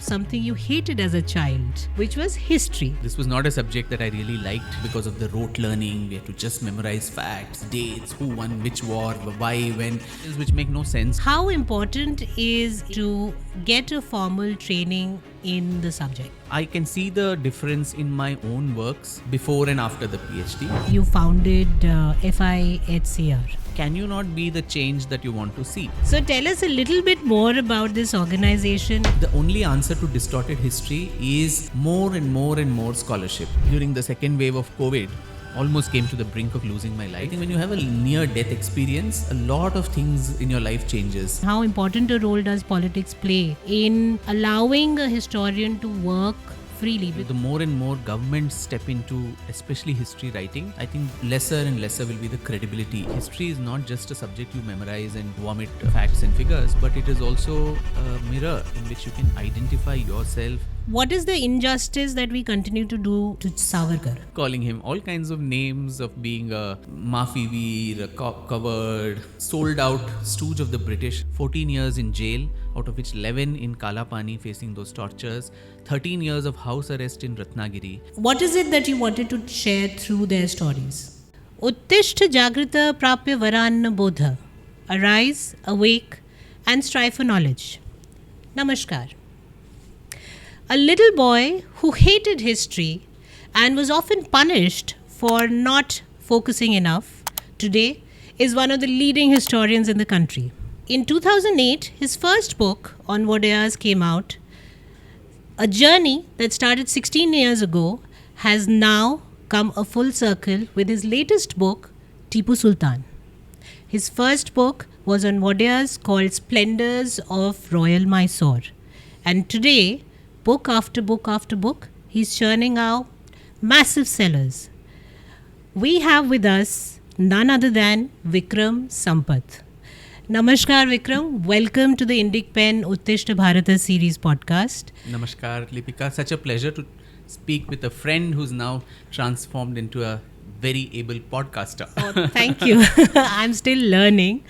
something you hated as a child, which was history. This was not a subject that I really liked because of the rote learning. We had to just memorize facts, dates, who won which war, why, when, which make no sense. How important is to get a formal training in the subject? I can see the difference in my own works before and after the PhD. You founded FIHCR. Can you not be the change that you want to see? So tell us a little bit more about this organization. The only answer to distorted history is more and more and more scholarship. During the second wave of COVID, almost came to the brink of losing my life. I think when you have a near-death experience, a lot of things in your life changes. How important a role does politics play in allowing a historian to work freely? The more and more governments step into, especially history writing, I think lesser and lesser will be the credibility. History is not just a subject you memorize and vomit facts and figures, but it is also a mirror in which you can identify yourself. What is the injustice that we continue to do to Savarkar? Calling him all kinds of names of being a Maafi Veer, a coward, sold out stooge of the British, 14 years in jail, out of which 11 in Kalapani facing those tortures, 13 years of house arrest in Ratnagiri. What is it that you wanted to share through their stories? Uttishta Jagrita Prapya Varanna Bodha. Arise, awake, and strive for knowledge. Namaskar. A little boy who hated history and was often punished for not focusing enough, today is one of the leading historians in the country. In 2008, his first book on Vodayars came out. A journey that started 16 years ago has now come a full circle with his latest book, Tipu Sultan. His first book was on Vodayars called Splendors of Royal Mysore. And today, book after book after book, he's churning out massive sellers. We have with us none other than Vikram Sampath. Namaskar Vikram, welcome to the Indic Pen Uttishta Bharata series podcast. Namaskar Lipika, such a pleasure to speak with a friend who's now transformed into a very able podcaster. Oh, thank you. I'm still learning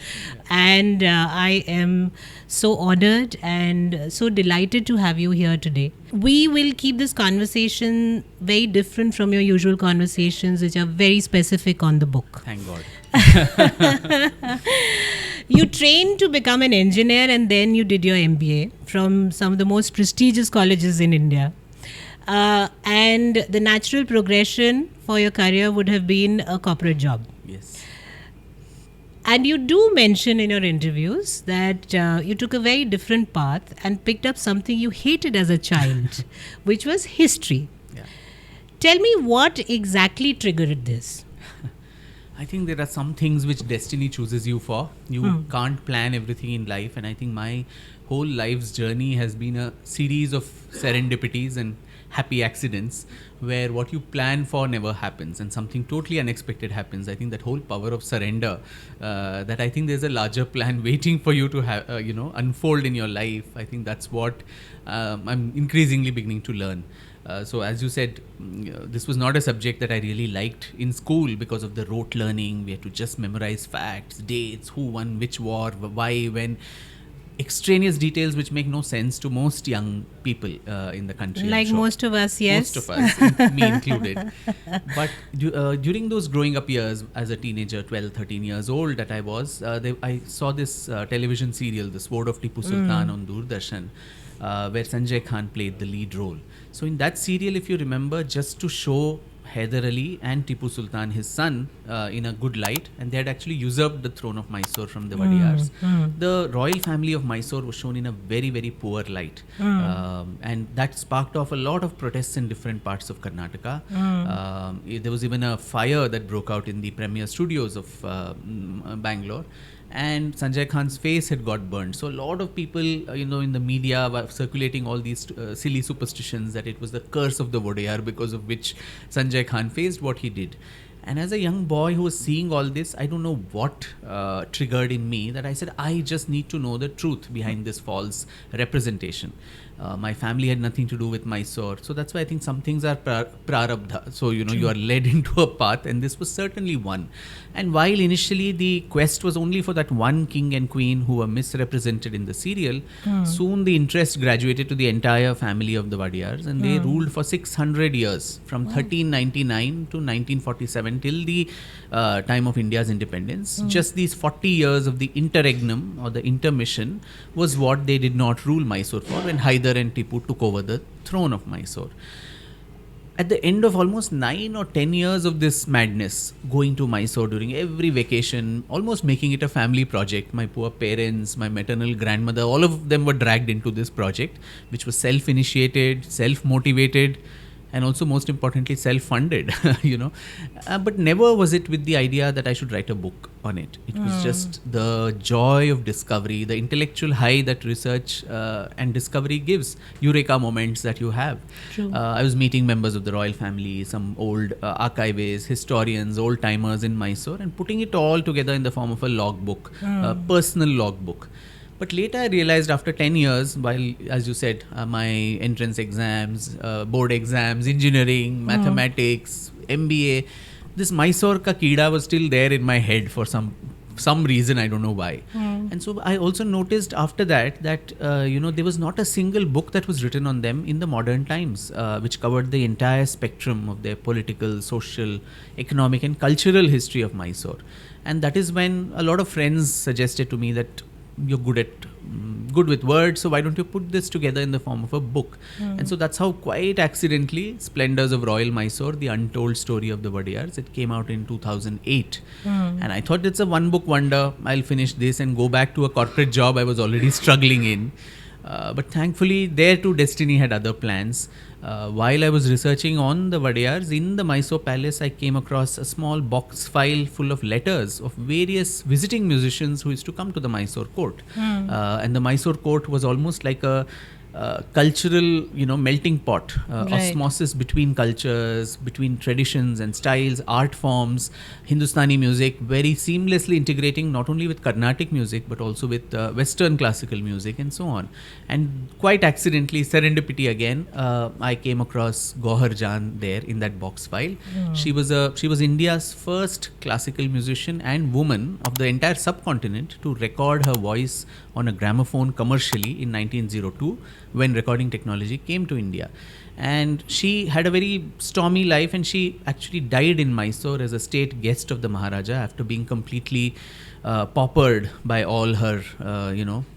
and I am so honored and so delighted to have you here today. We will keep this conversation very different from your usual conversations, which are very specific on the book. Thank God. You trained to become an engineer and then you did your MBA from some of the most prestigious colleges in India. And the natural progression for your career would have been a corporate job. Yes. And you do mention in your interviews that you took a very different path and picked up something you hated as a child, which was history. Yeah. Tell me what exactly triggered this? I think there are some things which destiny chooses you for. You can't plan everything in life, and I think my whole life's journey has been a series of serendipities and happy accidents where what you plan for never happens and something totally unexpected happens. I think that whole power of surrender, that I think there's a larger plan waiting for you to have, unfold in your life. I think that's what I'm increasingly beginning to learn. So as you said, this was not a subject that I really liked in school because of the rote learning. We had to just memorize facts, dates, who won which war, why, when. Extraneous details which make no sense to most young people in the country. Like most of us, yes. Most of us, me included. But during those growing up years, as a teenager, 12, 13 years old that I was, I saw this television serial, The Sword of Tipu Sultan on Doordarshan, where Sanjay Khan played the lead role. So in that serial, if you remember, just to show Hyder Ali and Tipu Sultan, his son, in a good light, and they had actually usurped the throne of Mysore from the Vodayars. The royal family of Mysore was shown in a very, very poor light. And that sparked off a lot of protests in different parts of Karnataka. There was even a fire that broke out in the premier studios of Bangalore. And Sanjay Khan's face had got burned. So a lot of people, in the media were circulating all these silly superstitions that it was the curse of the Vodayar because of which Sanjay Khan faced what he did. And as a young boy who was seeing all this, I don't know what triggered in me that I said, I just need to know the truth behind this false representation. My family had nothing to do with Mysore. So that's why I think some things are prarabdha. So, you are led into a path, and this was certainly one. And while initially the quest was only for that one king and queen who were misrepresented in the serial, soon the interest graduated to the entire family of the Vadiyars, and they ruled for 600 years, from 1399 to 1947 till the time of India's independence. Just these 40 years of the interregnum or the intermission was what they did not rule Mysore for, when Hyder and Tipu took over the throne of Mysore. At the end of almost 9 or 10 years of this madness, going to Mysore during every vacation, almost making it a family project, my poor parents, my maternal grandmother, all of them were dragged into this project, which was self-initiated, self-motivated, and also most importantly self-funded, but never was it with the idea that I should write a book on it. It was just the joy of discovery, the intellectual high that research and discovery gives, eureka moments that you have. I was meeting members of the royal family, some old archivists, historians, old timers in Mysore, and putting it all together in the form of a logbook, a personal logbook. But later I realized, after 10 years, while, as you said, my entrance exams, board exams, engineering, mathematics, MBA, this Mysore ka keeda was still there in my head for some reason, I don't know why. And so I also noticed after that there was not a single book that was written on them in the modern times, which covered the entire spectrum of their political, social, economic and cultural history of Mysore. And that is when a lot of friends suggested to me that you're good with words, so why don't you put this together in the form of a book? And so that's how, quite accidentally, Splendors of Royal Mysore, the untold story of the Vadiyars, it came out in 2008. And I thought it's a one book wonder. I'll finish this and go back to a corporate job I was already struggling in. But thankfully, there too, destiny had other plans. While I was researching on the Vadiyars, in the Mysore Palace, I came across a small box file full of letters of various visiting musicians who used to come to the Mysore court. And the Mysore court was almost like a cultural, melting pot, osmosis between cultures, between traditions and styles, art forms, Hindustani music, very seamlessly integrating not only with Carnatic music but also with Western classical music and so on. And quite accidentally, serendipity again, I came across Gauhar Jaan there in that box file. She was India's first classical musician and woman of the entire subcontinent to record her voice on a gramophone commercially in 1902, when recording technology came to India. And she had a very stormy life, and she actually died in Mysore as a state guest of the Maharaja after being completely paupered by all her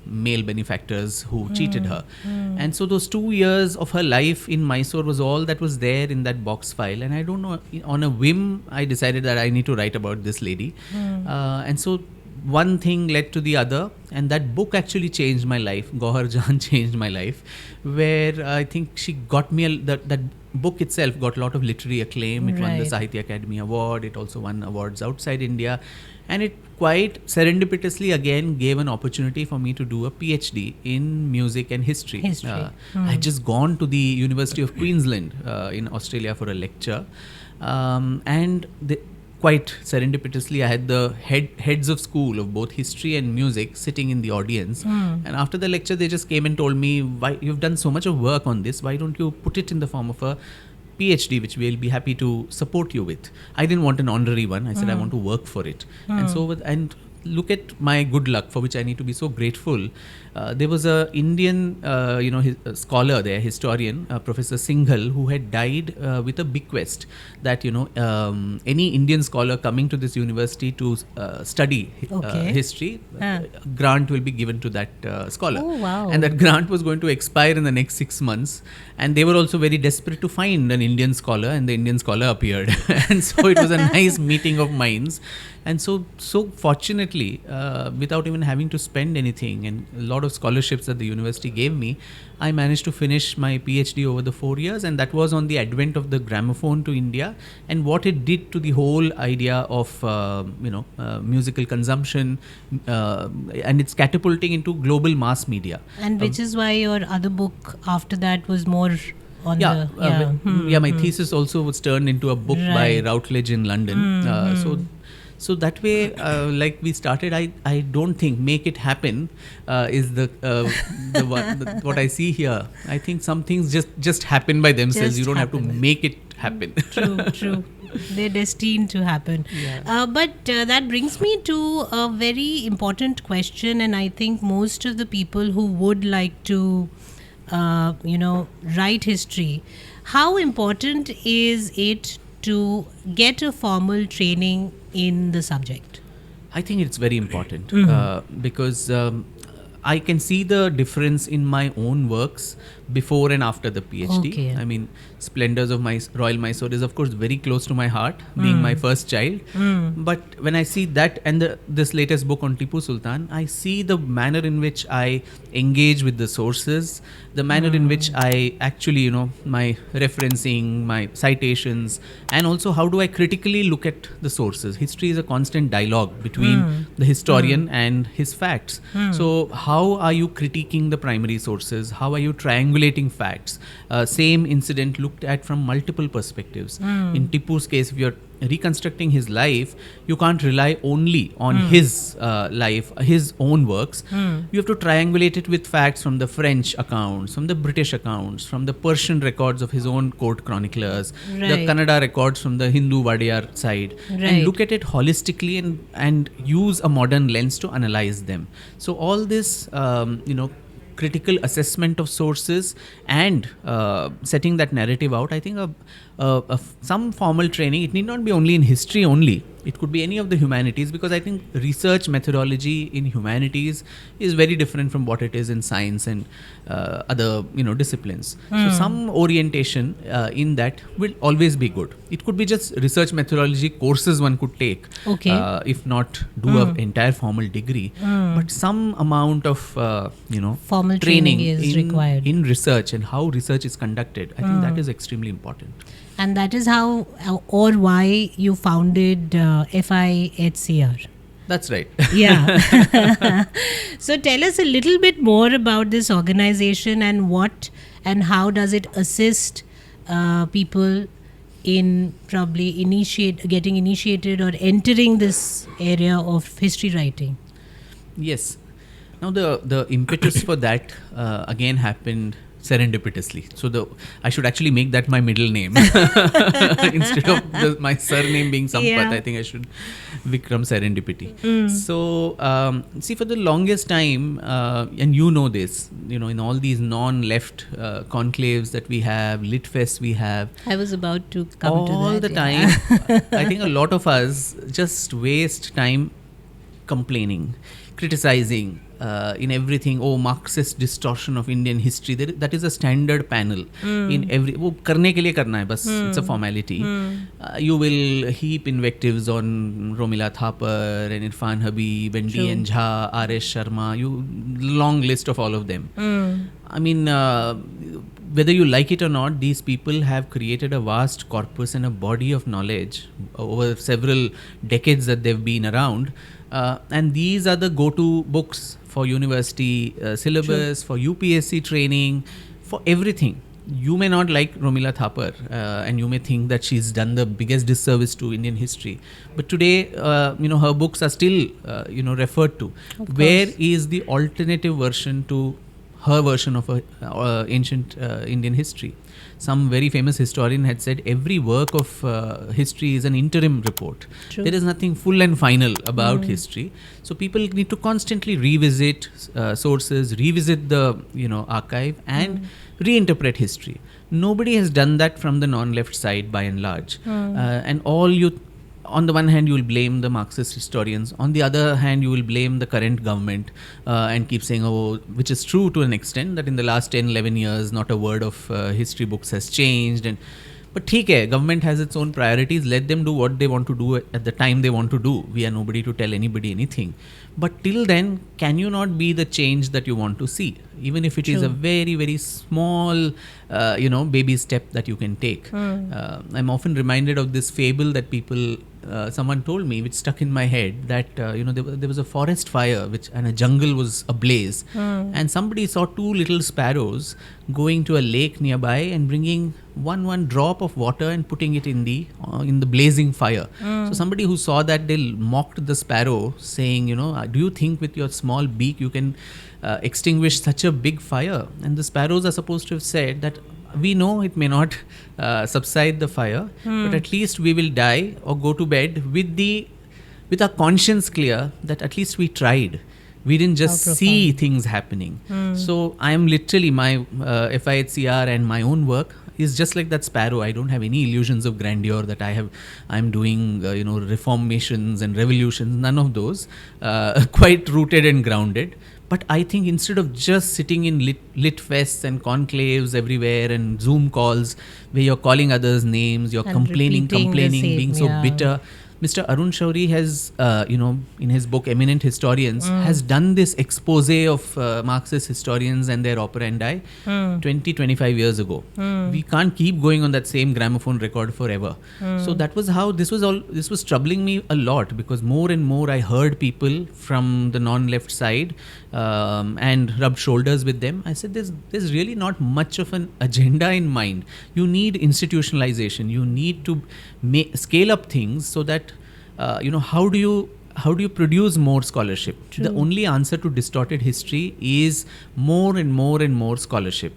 male benefactors who cheated her. And so those 2 years of her life in Mysore was all that was there in that box file. And I don't know, on a whim, I decided that I need to write about this lady. And so one thing led to the other, and that book actually changed my life. Gauhar Jaan changed my life, where I think she got me that book itself got a lot of literary acclaim. It won the Sahitya Academy Award. It also won awards outside India, and it quite serendipitously again gave an opportunity for me to do a PhD in music and history. I had just gone to the University of Queensland in Australia for a lecture, and quite serendipitously, I had the heads of school of both history and music sitting in the audience. And after the lecture, they just came and told me, "Why you've done so much of work on this? Why don't you put it in the form of a PhD, which we'll be happy to support you with?" I didn't want an honorary one. I said I want to work for it. And look at my good luck, for which I need to be so grateful. There was a Indian, scholar there, historian, Professor Singhal, who had died with a bequest that, any Indian scholar coming to this university to study history, grant will be given to that scholar. Oh, wow. And that grant was going to expire in the next 6 months. And they were also very desperate to find an Indian scholar, and the Indian scholar appeared. And so it was a nice meeting of minds. And so fortunately, without even having to spend anything, and a lot of scholarships that the university gave me, I managed to finish my PhD over the 4 years. And that was on the advent of the gramophone to India, and what it did to the whole idea of musical consumption, and it's catapulting into global mass media. And which is why your other book after that was more on my thesis also was turned into a book by Routledge in London. So So that way, like we started, I don't think make it happen is what I see here. I think some things just happen by themselves. Just You don't have to happen. make it happen. True. They're destined to happen. Yeah. But that brings me to a very important question, and I think most of the people who would like to, write history, how important is it to get a formal training in the subject? I think it's very important because I can see the difference in my own works before and after the PhD. Okay. I mean, Splendors of my Royal Mysore is of course very close to my heart, being my first child. But when I see that and this latest book on Tipu Sultan, I see the manner in which I engage with the sources, the manner in which I actually, my referencing, my citations, and also how do I critically look at the sources. History is a constant dialogue between the historian and his facts. So how are you critiquing the primary sources? How are you triangulating facts? Same incident looked at from multiple perspectives. In Tipu's case, if you're reconstructing his life, you can't rely only on his life, his own works. You have to triangulate it with facts from the French accounts, from the British accounts, from the Persian records of his own court chroniclers, the Right. Kannada records from the Hindu Wadiyar side, Right. and look at it holistically and use a modern lens to analyze them. So all this, critical assessment of sources and setting that narrative out, I think some formal training, it need not be only in history only. It could be any of the humanities, because I think research methodology in humanities is very different from what it is in science and other disciplines. So some orientation in that will always be good. It could be just research methodology courses one could take, Okay. if not do an entire formal degree, but some amount of Formal training is required. in research and how research is conducted. I think that is extremely important. And that is how or why you founded FIHCR. That's right. Yeah. So tell us a little bit more about this organization and what and how does it assist people in probably getting initiated or entering this area of history writing. Yes. Now the impetus for that again happened serendipitously. So I should actually make that my middle name instead of my surname being Sampath. Yeah. I think I should Vikram Serendipity. So see, for the longest time, and this, in all these non-left conclaves that we have, Litfests we have, I was about to come to that. all the time, I think a lot of us just waste time complaining, criticizing in everything. Oh, Marxist distortion of Indian history. That is a standard panel in every. वो करने के लिए करना है बस. It's a formality. You will heap invectives on Romila Thapar and Irfan Habib and D.N. Jha, R.S. Sharma. Long list of all of them. I mean, whether you like it or not, these people have created a vast corpus and a body of knowledge over several decades that they've been around. And these are the go-to books for university syllabus, for UPSC training, for everything. You may not like Romila Thapar and you may think that she's done the biggest disservice to Indian history. But today, her books are still, referred to. Where is the alternative version to her version of ancient Indian history? Some very famous historian had said every work of history is an interim report. True. There is nothing full and final about history. So people need to constantly revisit sources, revisit the archive, and reinterpret history. Nobody has done that from the non-left side by and large. And on the one hand, you will blame the Marxist historians. On the other hand, you will blame the current government and keep saying, which is true to an extent, that in the last 10, 11 years, not a word of history books has changed. But theek hai, government has its own priorities. Let them do what they want to do at the time they want to do. We are nobody to tell anybody anything. But till then, can you not be the change that you want to see? even if it is a very, very small, baby step that you can take. I'm often reminded of this fable that someone told me, which stuck in my head, that there was a forest fire and a jungle was ablaze, and somebody saw two little sparrows going to a lake nearby and bringing one drop of water and putting it in the blazing fire. So somebody who saw that, they mocked the sparrow, saying, do you think with your small beak you can extinguish such a big fire? And the sparrows are supposed to have said that, we know it may not subside the fire, but at least we will die or go to bed with our conscience clear that at least we tried. We didn't just see things happening. So I am literally, my FIHCR and my own work is just like that sparrow. I don't have any illusions of grandeur that I'm doing reformations and revolutions, none of those, quite rooted and grounded. But I think instead of just sitting in lit fests and conclaves everywhere and Zoom calls where you're calling others names, you're complaining, being so bitter, Mr. Arun Shourie has, in his book Eminent Historians, has done this expose of Marxist historians and their operandi 20-25 years ago. We can't keep going on that same gramophone record forever. So that was how this was troubling me a lot, because more and more I heard people from the non-left side and rubbed shoulders with them. I said, there's really not much of an agenda in mind. You need institutionalization. You need to scale up things so that how do you produce more scholarship? True. The only answer to distorted history is more and more and more scholarship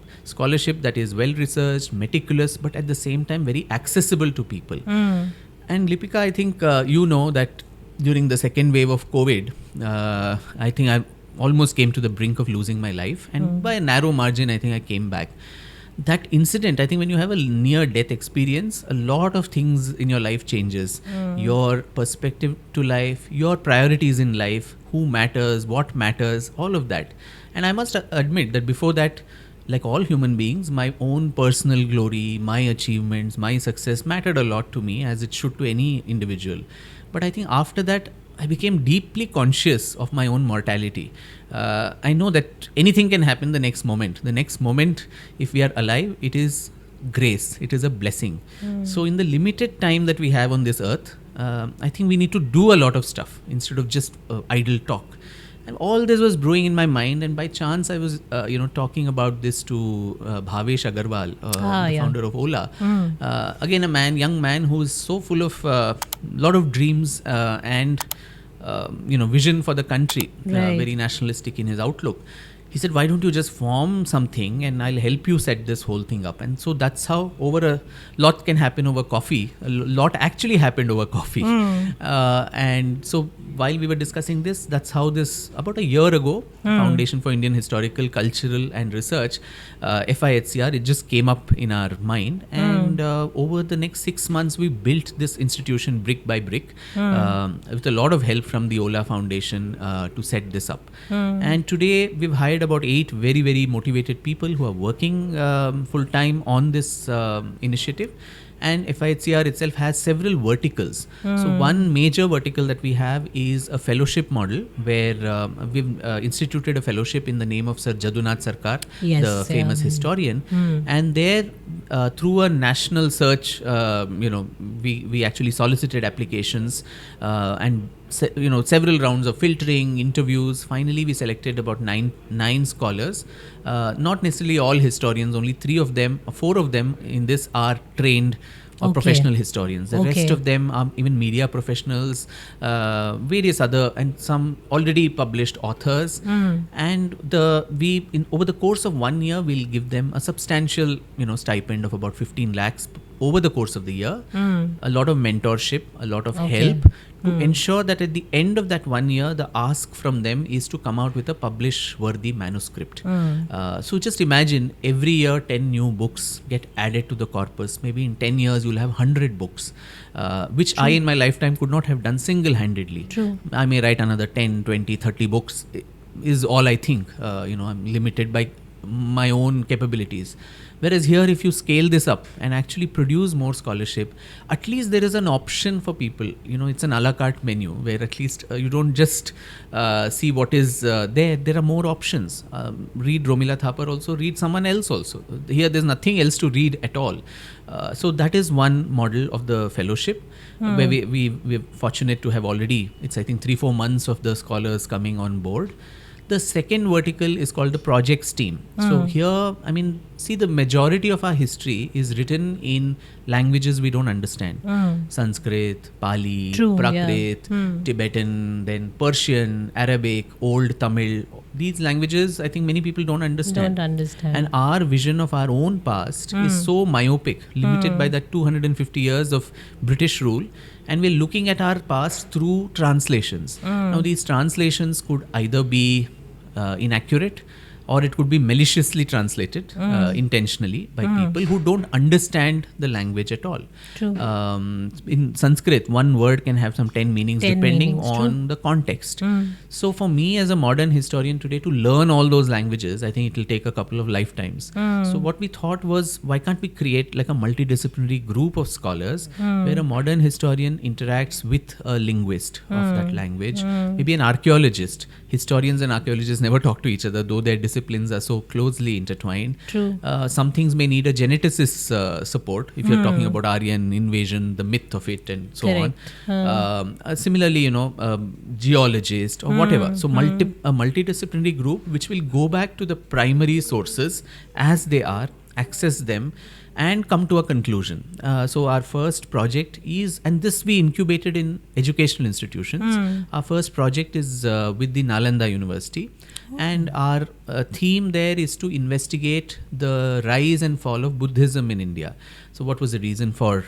that is well researched, meticulous, but at the same time very accessible to people. And Lipika, I think that during the second wave of COVID, I think I almost came to the brink of losing my life, and by a narrow margin I think I came back. That incident, I think when you have a near-death experience, a lot of things in your life changes. Your perspective to life, your priorities in life, who matters, what matters, all of that. And I must admit that before that, like all human beings, my own personal glory, my achievements, my success mattered a lot to me, as it should to any individual. But I think after that, I became deeply conscious of my own mortality. I know that anything can happen the next moment. The next moment, if we are alive, it is grace. It is a blessing. So in the limited time that we have on this earth, I think we need to do a lot of stuff instead of just idle talk. And all this was brewing in my mind, and by chance I was, talking about this to Bhavesh Agarwal, the founder of Ola. Again, young man who is so full of lot of dreams and vision for the country, very nationalistic in his outlook. He said, why don't you just form something and I'll help you set this whole thing up. And so that's how a lot can happen over coffee. A lot actually happened over coffee. And so while we were discussing this, that's how this, about a year ago, Foundation for Indian Historical, Cultural and Research, FIHCR, it just came up in our mind. And over the next 6 months, we built this institution brick by brick with a lot of help from the Ola Foundation to set this up. And today we've hired about 8 very, very motivated people who are working full-time on this initiative. And FIHCR itself has several verticals. So one major vertical that we have is a fellowship model where we've instituted a fellowship in the name of Sir Jadunath Sarkar, the famous historian. And there, through a national search, we actually solicited applications and several rounds of filtering, interviews. Finally, we selected about nine scholars. Not necessarily all historians, only 4 of them in this are trained or professional historians. The rest of them are even media professionals, various other, and some already published authors. And over the course of 1 year, we'll give them a substantial, stipend of about 15 lakhs over the course of the year. A lot of mentorship, a lot of help to ensure that at the end of that 1 year, the ask from them is to come out with a publish-worthy manuscript. So just imagine every year 10 new books get added to the corpus. Maybe in 10 years you'll have 100 books, which I in my lifetime could not have done single-handedly. I may write another 10, 20, 30 books is all I think. I'm limited by my own capabilities. Whereas here, if you scale this up and actually produce more scholarship, at least there is an option for people. It's an a la carte menu where at least you don't just see what is there. There are more options. Read Romila Thapar also, read someone else also. Here, there's nothing else to read at all. So that is one model of the fellowship where we're fortunate to have already, it's I think 3-4 months of the scholars coming on board. The second vertical is called the projects team. So here, see, the majority of our history is written in languages we don't understand. Sanskrit, Pali, Prakrit, Tibetan, then Persian, Arabic, Old Tamil. These languages, I think many people don't understand. And our vision of our own past is so myopic, limited by that 250 years of British rule. And we're looking at our past through translations. Now, these translations could either be inaccurate, or it could be maliciously translated intentionally by people who don't understand the language at all. In Sanskrit, one word can have some 10 meanings depending on the context. So for me as a modern historian today to learn all those languages, I think it will take a couple of lifetimes. So what we thought was, why can't we create like a multidisciplinary group of scholars where a modern historian interacts with a linguist of that language, maybe an archaeologist. Historians and archaeologists never talk to each other, though their disciplines are so closely intertwined. Some things may need a geneticist's support if you're talking about Aryan invasion, the myth of it, and so on. Similarly, geologist or whatever. So a multidisciplinary group which will go back to the primary sources as they are, access them, and come to a conclusion. So our first project is, and this we incubated in educational institutions. Our first project is with the Nalanda University. And our theme there is to investigate the rise and fall of Buddhism in India. So what was the reason for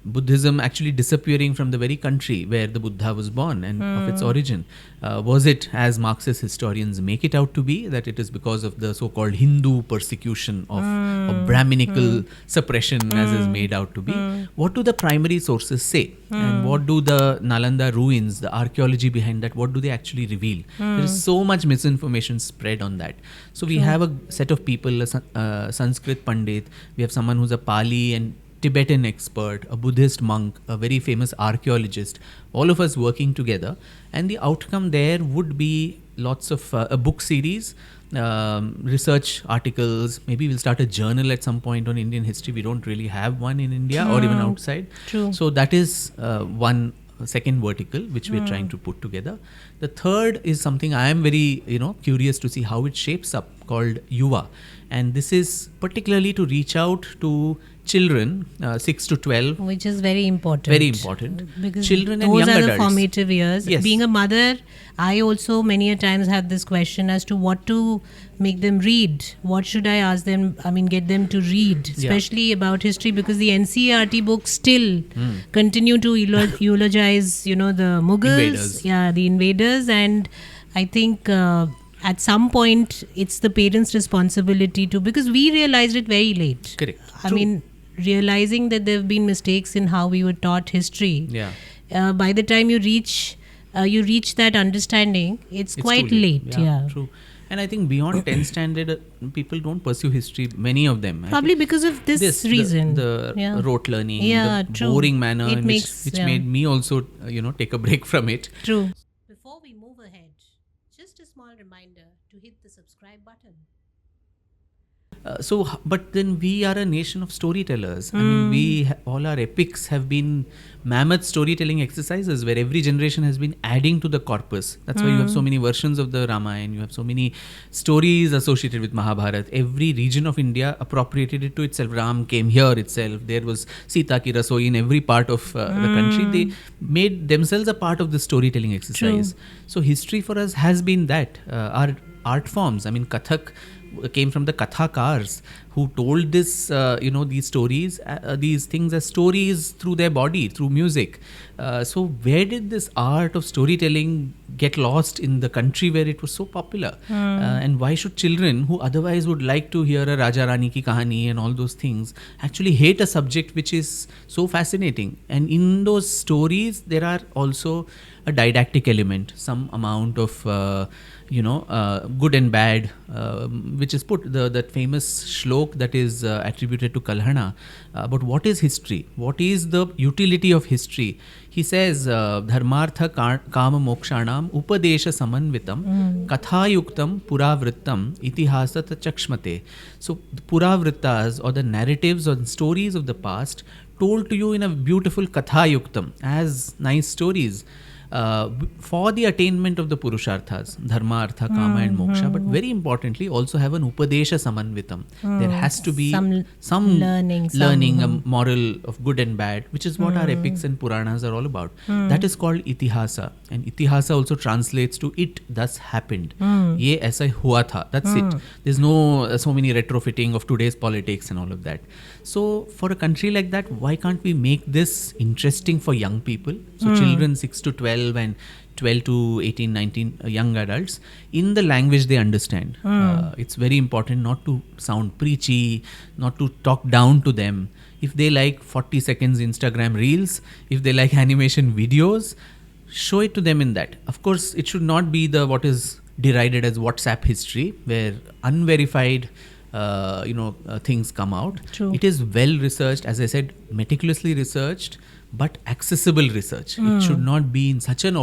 Buddhism actually disappearing from the very country where the Buddha was born and of its origin? Was it, as Marxist historians make it out to be, that it is because of the so-called Hindu persecution of Brahminical suppression, as is made out to be? What do the primary sources say? And what do the Nalanda ruins, the archaeology behind that, what do they actually reveal? There is so much misinformation spread on that. So we have a set of people, a Sanskrit Pandit, we have someone who's a Pali and Tibetan expert, a Buddhist monk, a very famous archaeologist, all of us working together. And the outcome there would be lots of a book series, research articles. Maybe we'll start a journal at some point on Indian history. We don't really have one in India or even outside. So that is one second vertical which we're trying to put together. The third is something I am very curious to see how it shapes up, called Yuva. And this is particularly to reach out to children 6 to 12, which is very important. Very important. Because children and those young are adults. The formative years. Yes. Being a mother, I also many a times have this question as to what to make them read. What should I ask them? Get them to read, especially about history, because the NCERT books still continue to eulogize, the Mughals, the invaders, and I think at some point it's the parents' responsibility to, because we realized it very late. Correct. Realizing that there have been mistakes in how we were taught history. By the time you reach that understanding, it's quite late. True. And I think beyond 10 standard, people don't pursue history, many of them. Probably because of this reason. The rote learning, the boring manner, which made me also, take a break from it. True. Before we move ahead, just a small reminder to hit the subscribe button. But then we are a nation of storytellers. All our epics have been mammoth storytelling exercises where every generation has been adding to the corpus. That's why you have so many versions of the Ramayana, you have so many stories associated with Mahabharata. Every region of India appropriated it to itself. Ram came here itself. There was Sita ki Rasoi in every part of the country. They made themselves a part of the storytelling exercise. So history for us has been that. Our art forms, Kathak came from the Kathakars who told this, these stories, these things as stories through their body, through music. So where did this art of storytelling get lost in the country where it was so popular? And why should children who otherwise would like to hear a Raja Rani ki kahani and all those things actually hate a subject which is so fascinating? And in those stories, there are also a didactic element, some amount of good and bad, which is put, that famous shlok joke that is attributed to Kalhana about what is history, what is the utility of history. He says, dharmartha kama mokshanam upadesha samanvitam kathayuktam puravrittam itihasat chakshmate. So the puravrittas, or the narratives or stories of the past, told to you in a beautiful kathayuktam, as nice stories, for the attainment of the purusharthas, dharma, artha, kama and moksha, but very importantly also have an upadesha samanvitam. There has to be some learning, a moral of good and bad, which is what our epics and Puranas are all about. That is called itihasa, and itihasa also translates to it thus happened. Ye aisa hua tha. That's it. There's no so many retrofitting of today's politics and all of that. So for a country like that, why can't we make this interesting for young people? So children 6 to 12 and 12 to 18, 19 young adults, in the language they understand. It's very important not to sound preachy, not to talk down to them. If they like 40 seconds Instagram reels, if they like animation videos, show it to them in that. Of course, it should not be the what is derided as WhatsApp history, where unverified things come out. True. It is well researched, as I said, meticulously researched, but accessible research. It should not be in such an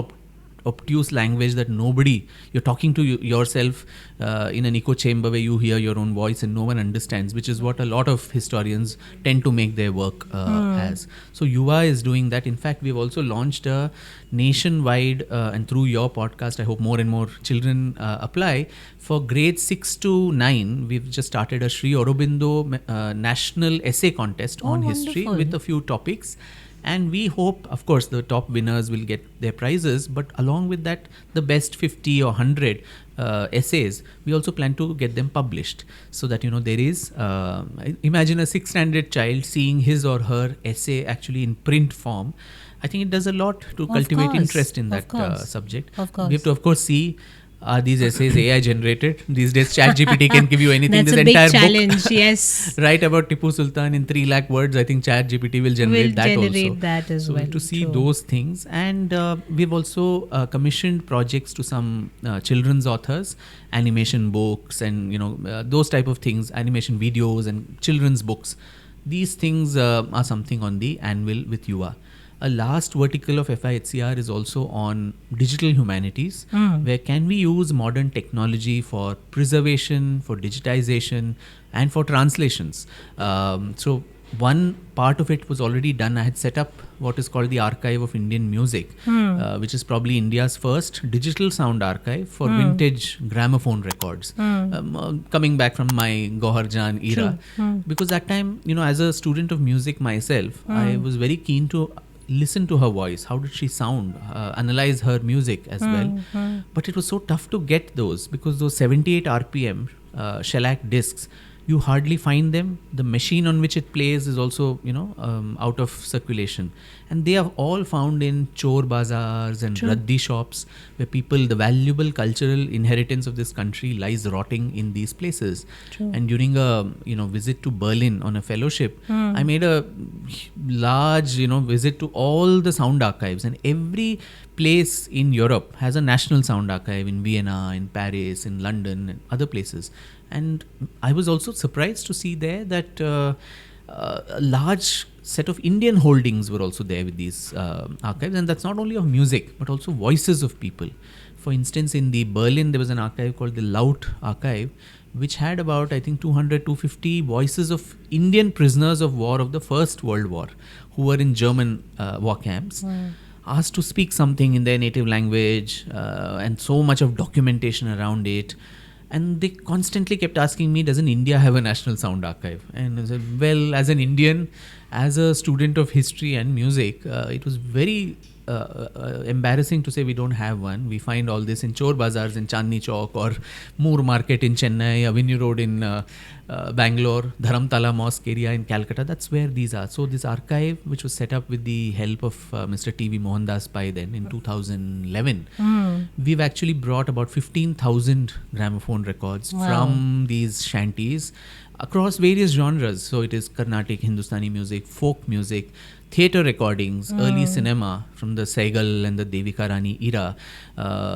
obtuse language that nobody, you're talking to yourself in an echo chamber where you hear your own voice and no one understands, which is what a lot of historians tend to make their work as. So Yuva is doing that. In fact, we've also launched a nationwide, and through your podcast, I hope more and more children apply. For grades 6 to 9, we've just started a Sri Aurobindo National Essay Contest on history with a few topics. And we hope, of course, the top winners will get their prizes, but along with that, the best 50 or 100 essays, we also plan to get them published, so that, there is, imagine a 6th standard child seeing his or her essay actually in print form. I think it does a lot to cultivate interest in that subject. Of course. We have to, of course, see, are these essays AI generated? These days, ChatGPT can give you anything. That's this a big entire challenge, book, yes. Write about Tipu Sultan in 3 lakh words. I think ChatGPT will generate that also. That as well. So to see those things, and we've also commissioned projects to some children's authors, animation books, and those type of things, animation videos and children's books. These things are something on the anvil with Yuva. A last vertical of FIHCR is also on digital humanities, where can we use modern technology for preservation, for digitization, and for translations. So one part of it was already done. I had set up what is called the Archive of Indian Music, which is probably India's first digital sound archive for vintage gramophone records, coming back from my Gauhar Jaan era. Because that time, as a student of music myself, I was very keen to listen to her voice. How did she sound? Analyze her music as well. But it was so tough to get those, because those 78 RPM shellac discs, you hardly find them. The machine on which it plays is also, out of circulation. And they are all found in chor bazaars and raddi shops, where people, the valuable cultural inheritance of this country lies rotting in these places. And during a, visit to Berlin on a fellowship, I made a large, visit to all the sound archives, and every place in Europe has a national sound archive, in Vienna, in Paris, in London, and other places. And I was also surprised to see there that a large set of Indian holdings were also there with these archives. And that's not only of music, but also voices of people. For instance, in the Berlin, there was an archive called the Laut Archive, which had about, I think, 200, 250 voices of Indian prisoners of war of the First World War, who were in German war camps. Asked to speak something in their native language, and so much of documentation around it. And they constantly kept asking me, doesn't India have a national sound archive? And I said, well, as an Indian, as a student of history and music, it was very embarrassing to say we don't have one. We find all this in chor bazaars in Chandni Chowk, or Moor Market in Chennai, Avenue Road in Bangalore, Dharamtala Mosque area in Calcutta. That's where these are. So this archive, which was set up with the help of Mr. T.V. Mohandas Pai then in 2011, we've actually brought about 15,000 gramophone records from these shanties, across various genres. So it is Carnatic, Hindustani music, folk music, theatre recordings, early cinema from the Saigal and the Devika Rani era,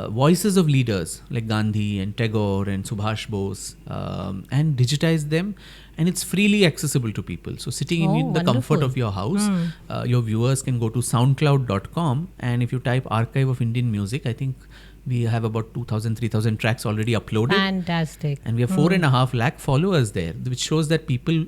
voices of leaders like Gandhi and Tagore and Subhash Bose, and digitize them. And it's freely accessible to people. So sitting in the comfort of your house, your viewers can go to soundcloud.com, and if you type Archive of Indian Music, I think we have about 2,000, 3,000 tracks already uploaded. Fantastic. And we have 4.5 lakh followers there, which shows that people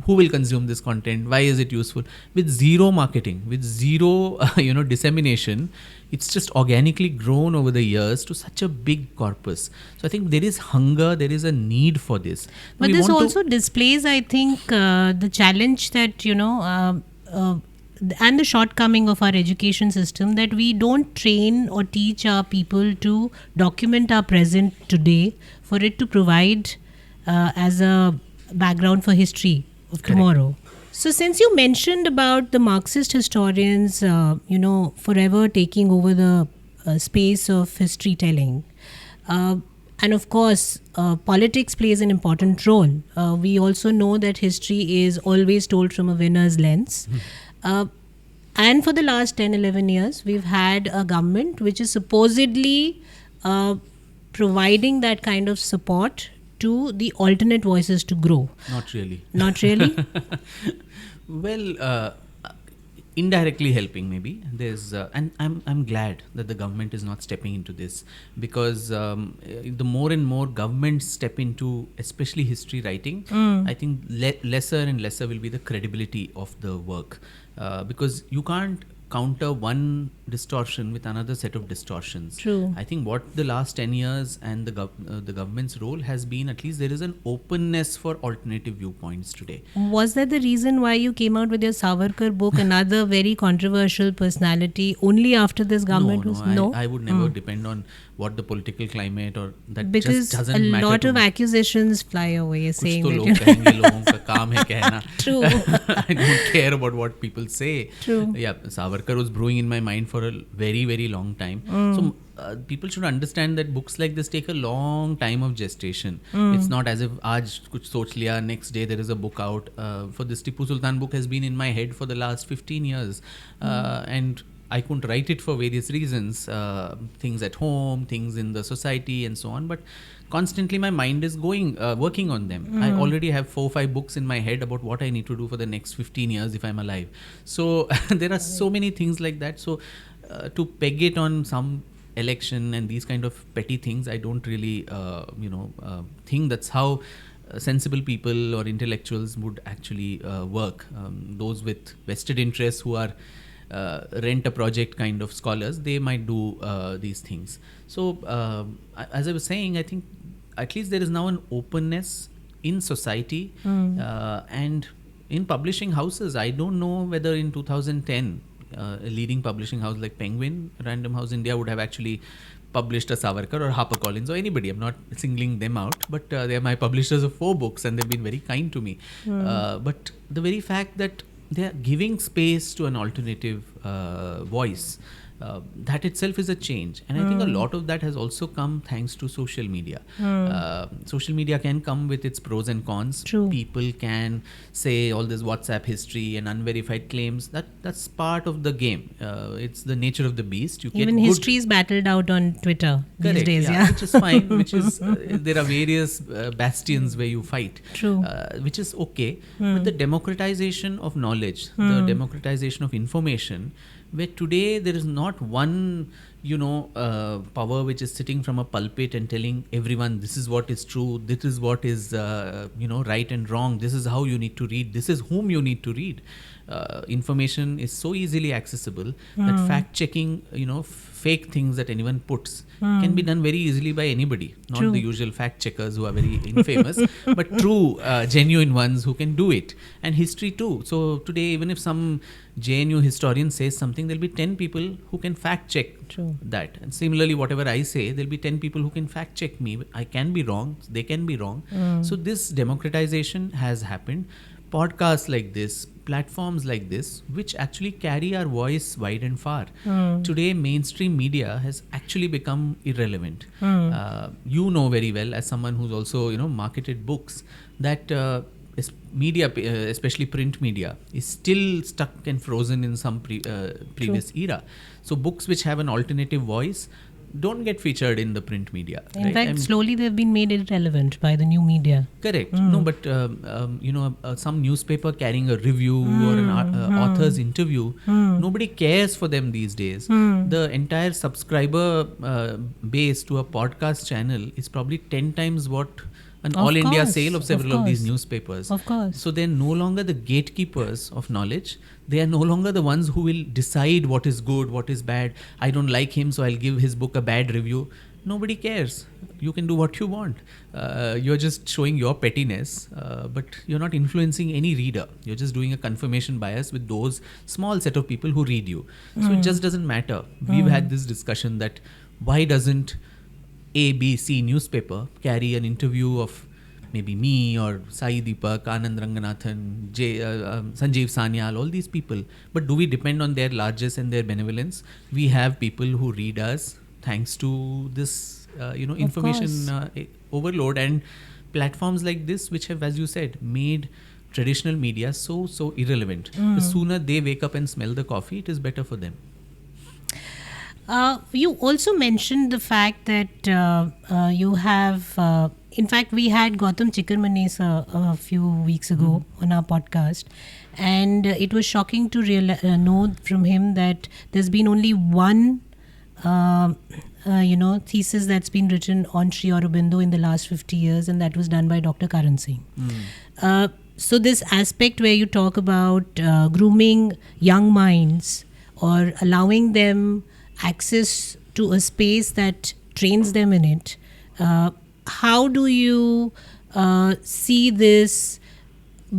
who will consume this content, why is it useful? With zero marketing, with zero dissemination, it's just organically grown over the years to such a big corpus. So I think there is hunger, there is a need for this. But this also displays, I think, the challenge that, and the shortcoming of our education system, that we don't train or teach our people to document our present today for it to provide as a background for history of tomorrow. So since you mentioned about the Marxist historians, forever taking over the space of history telling, and of course, politics plays an important role. We also know that history is always told from a winner's lens. And for the last 10, 11 years, we've had a government which is supposedly providing that kind of support to the alternate voices to grow. Not really. Not really? Well, indirectly helping maybe. There's and I'm glad that the government is not stepping into this, because the more and more governments step into especially history writing, I think lesser and lesser will be the credibility of the work, because you can't counter one distortion with another set of distortions. True. I think what the last 10 years and the government's role has been, at least there is an openness for alternative viewpoints today. Was that the reason why you came out with your Savarkar book, another very controversial personality, only after this government was? No, I would never depend on what the political climate or that, because just doesn't matter. A lot to of me. accusations fly away saying कुछ तो that लोग कहेंगे, लोगों का काम है कहना. True. I don't care about what people say. True. Yeah, Savarkar was brewing in my mind for a very, very long time. So people should understand that books like this take a long time of gestation. It's not as if aaj kuch soch liya, next day there is a book out. For this Tipu Sultan book has been in my head for the last 15 years. And I couldn't write it for various reasons, things at home, things in the society and so on, but constantly my mind is working on them. I already have 4 or 5 books in my head about what I need to do for the next 15 years if I'm alive. So there are so many things like that. So to peg it on some election and these kind of petty things, I don't really, think that's how sensible people or intellectuals would actually work. Those with vested interests who are rent a project kind of scholars, they might do these things. So as I was saying, I think at least there is now an openness in society and in publishing houses. I don't know whether in 2010 a leading publishing house like Penguin, Random House India would have actually published a Savarkar or HarperCollins or anybody. I'm not singling them out, but they are my publishers of 4 books and they've been very kind to me. But the very fact that they are giving space to an alternative voice, that itself is a change. And I think a lot of that has also come thanks to social media. Social media can come with its pros and cons. True. People can say all this WhatsApp history and unverified claims. That's part of the game. It's the nature of the beast. You even get history is battled out on Twitter these days. Yeah. Which is fine. Which is there are various bastions where you fight. True. Which is okay. But the democratization of knowledge, the democratization of information, where today there is not one power which is sitting from a pulpit and telling everyone this is what is true, this is what is right and wrong, this is how you need to read, this is whom you need to read. Information is so easily accessible that fact checking fake things that anyone puts can be done very easily by anybody, not True. the usual fact checkers who are very infamous, but true genuine ones who can do it. And history too. So today, even if some JNU historian says something, there'll be 10 people who can fact check that. And similarly, whatever I say, there'll be 10 people who can fact check me. I can be wrong, they can be wrong. So this democratization has happened. Podcasts like this, platforms like this, which actually carry our voice wide and far. Today, mainstream media has actually become irrelevant. You know very well, as someone who's also marketed books, that media, especially print media, is still stuck and frozen in some previous era. So books which have an alternative voice don't get featured in the print media. In fact, slowly they've been made irrelevant by the new media. Correct. No, but some newspaper carrying a review or an author's interview, nobody cares for them these days. The entire subscriber base to a podcast channel is probably 10 times what an all-India sale of several of these newspapers. Of course. So they're no longer the gatekeepers of knowledge. They are no longer the ones who will decide what is good, what is bad. I don't like him, so I'll give his book a bad review. Nobody cares. You can do what you want. You're just showing your pettiness, but you're not influencing any reader. You're just doing a confirmation bias with those small set of people who read you. So it just doesn't matter. We've had this discussion that why doesn't A, B, C newspaper carry an interview of maybe me or Sai Deepak, Anand Ranganathan, Sanjeev Sanyal, all these people. But do we depend on their largesse and their benevolence? We have people who read us thanks to this, information overload and platforms like this, which have, as you said, made traditional media so irrelevant. The sooner they wake up and smell the coffee, it is better for them. You also mentioned the fact that you have, in fact, we had Gautam Chikkermanesa a few weeks ago on our podcast, and it was shocking to know from him that there's been only one, thesis that's been written on Sri Aurobindo in the last 50 years, and that was done by Dr. Karan Singh. So this aspect where you talk about grooming young minds or allowing them access to a space that trains them in it, how do you see this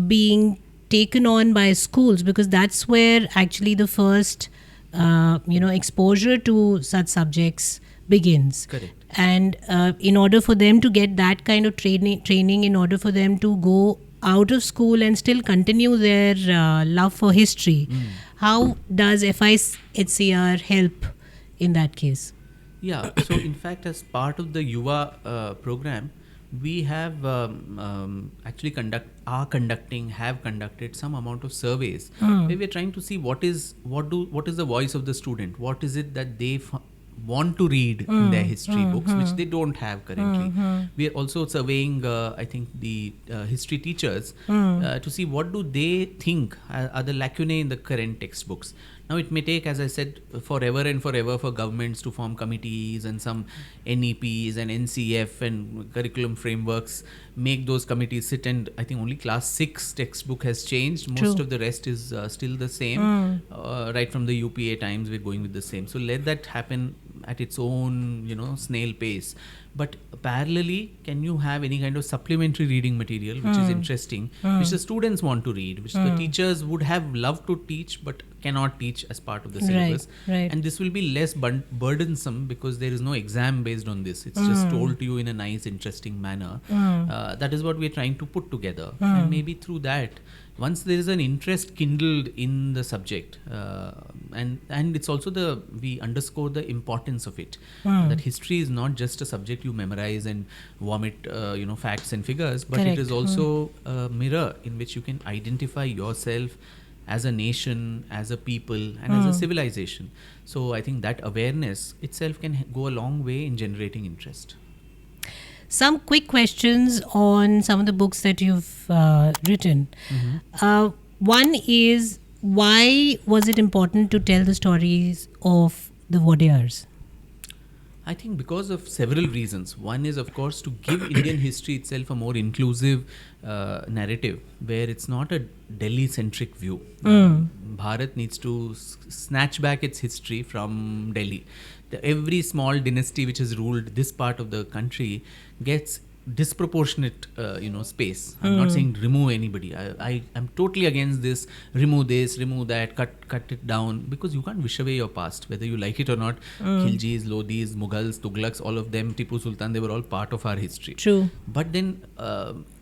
being taken on by schools? Because that's where actually the first exposure to such subjects begins. Correct. And in order for them to get that kind of training, in order for them to go out of school and still continue their love for history, how does FIHCR help in that case? Yeah, so in fact, as part of the Yuva program, we have actually have conducted some amount of surveys where we are trying to see what is the voice of the student, what is it that they want to read in their history books, which they don't have currently. We are also surveying, I think, the history teachers to see what do they think are the lacunae in the current textbooks. Now, it may take, as I said, forever and forever for governments to form committees and some NEPs and NCF and curriculum frameworks, make those committees sit, and I think only class 6 textbook has changed. Most of the rest is still the same. Right from the UPA times, we're going with the same. So let that happen at its own, snail pace. But parallelly, can you have any kind of supplementary reading material which is interesting, which the students want to read, which the teachers would have loved to teach but cannot teach as part of the syllabus. Right. And this will be less burdensome because there is no exam based on this. It's just told to you in a nice, interesting manner. That is what we are trying to put together. And maybe through that, once there is an interest kindled in the subject, and it's also we underscore the importance of it, that history is not just a subject you memorize and vomit facts and figures, but Correct. it is also a mirror in which you can identify yourself as a nation, as a people, and as a civilization. So I think that awareness itself can go a long way in generating interest. Some quick questions on some of the books that you've written. One is, why was it important to tell the stories of the warriors? I think because of several reasons. One is, of course, to give Indian history itself a more inclusive narrative, where it's not a Delhi-centric view. Bharat needs to snatch back its history from Delhi. Every small dynasty which has ruled this part of the country gets disproportionate space. I'm not saying remove anybody. I am totally against this, remove that, cut it down, because you can't wish away your past, whether you like it or not. Khiljis, Lodhis, Mughals, Tughlaqs, all of them, Tipu Sultan, they were all part of our history. True. But then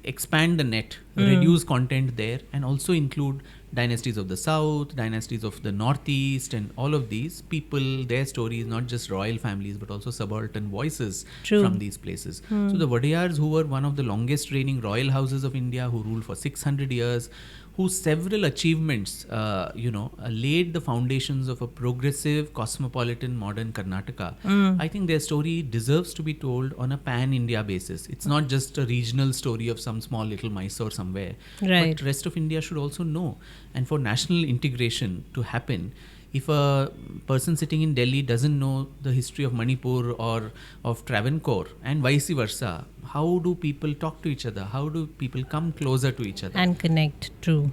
expand the net, reduce content there, and also include dynasties of the south, dynasties of the northeast, and all of these people, their stories, not just royal families but also subaltern voices True. from these places. So the Wadiyars, who were one of the longest reigning royal houses of India, who ruled for 600 years, whose several achievements, laid the foundations of a progressive, cosmopolitan, modern Karnataka. I think their story deserves to be told on a pan-India basis. It's not just a regional story of some small little Mysore somewhere. Right. But rest of India should also know. And for national integration to happen, if a person sitting in Delhi doesn't know the history of Manipur or of Travancore and vice versa, how do people talk to each other? How do people come closer to each other? And connect. True.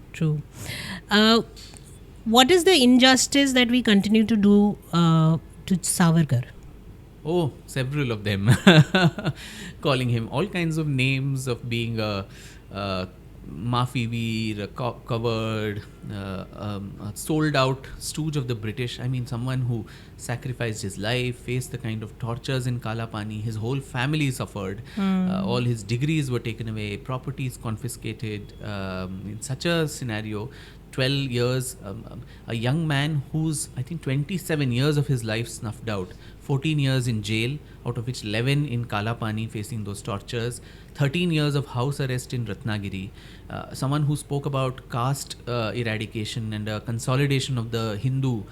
What is the injustice that we continue to do to Savarkar? Oh, several of them. Calling him all kinds of names of being a Maafi Veer, a covered, a sold out stooge of the British. I mean, someone who sacrificed his life, faced the kind of tortures in Kalapani. His whole family suffered. All his degrees were taken away, properties confiscated. In such a scenario, 12 years, a young man whose, I think, 27 years of his life snuffed out, 14 years in jail, out of which 11 in Kalapani facing those tortures, 13 years of house arrest in Ratnagiri, someone who spoke about caste eradication and consolidation of the Hindu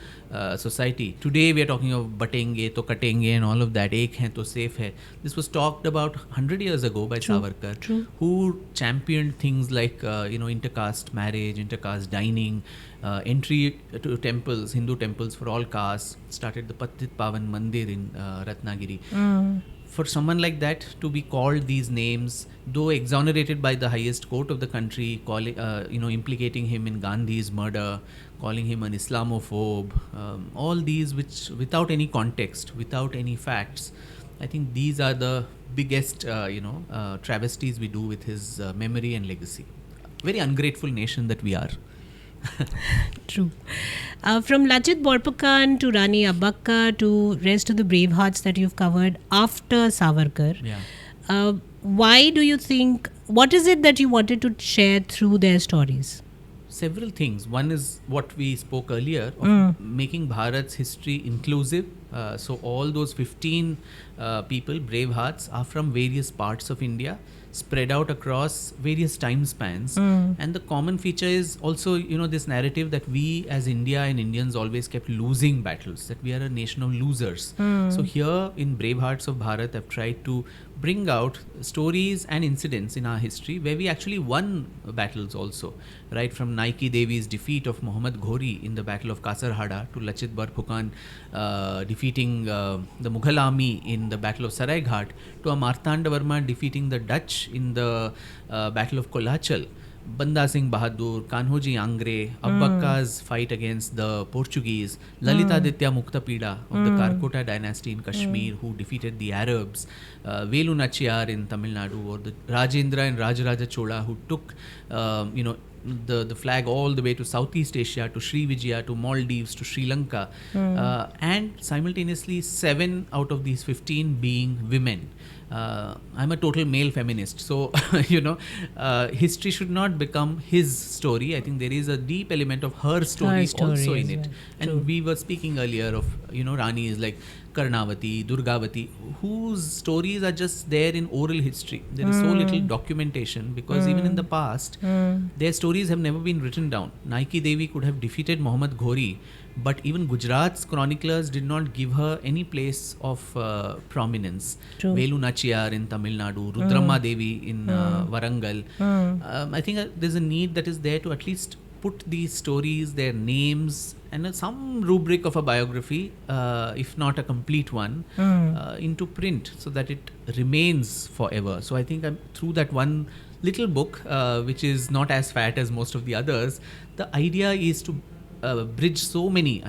society. Today we are talking of batenge to katenge and all of that, ek hai to safe hai. This was talked about 100 years ago by Savarkar, who championed things like intercaste marriage, intercaste dining, entry to temples, Hindu temples for all castes, started the Patit Pavan Mandir in Ratnagiri. For someone like that to be called these names, though exonerated by the highest court of the country, implicating him in Gandhi's murder, calling him an Islamophobe, all these which without any context, without any facts, I think these are the biggest, travesties we do with his memory and legacy. Very ungrateful nation that we are. True. From Lachit Borphukan to Rani Abbakka to rest of the Bravehearts that you've covered after Savarkar, why do you think, what is it that you wanted to share through their stories? Several things. One is what we spoke earlier of making Bharat's history inclusive. So all those 15 people, Bravehearts, are from various parts of India, spread out across various time spans. And the common feature is also, this narrative that we as India and Indians always kept losing battles, that we are a nation of losers. So here in Bravehearts of Bharat, I've tried to bring out stories and incidents in our history where we actually won battles also, right from Naiki Devi's defeat of Muhammad Ghori in the Battle of Kasarhada to Lachit Borphukan defeating the Mughal army in the Battle of Sarai Ghat to a Martanda Varma defeating the Dutch in the Battle of Kolachal. Banda Singh Bahadur, Kanhoji Angre, Abbakka's fight against the Portuguese, Lalitaditya Muktapida of the Karkota dynasty in Kashmir, who defeated the Arabs, Velu Nachiyar in Tamil Nadu, or the Rajendra and Rajaraja Chola, who took, the flag all the way to Southeast Asia, to Sri Vijaya, to Maldives, to Sri Lanka, and simultaneously 7 out of these 15 being women. I'm a total male feminist, so history should not become his story. I think there is a deep element of her story also in it. Well. And we were speaking earlier of Ranis like Karnavati, Durgavati, whose stories are just there in oral history. There is so little documentation because even in the past, their stories have never been written down. Naiki Devi could have defeated Muhammad Ghori, but even Gujarat's chroniclers did not give her any place of prominence. Velu Nachiyar in Tamil Nadu, Rudramma Devi in Warangal. I think there's a need that is there to at least put these stories, their names, and some rubric of a biography, if not a complete one, into print so that it remains forever. So I think through that one little book, which is not as fat as most of the others, the idea is to bridge so many,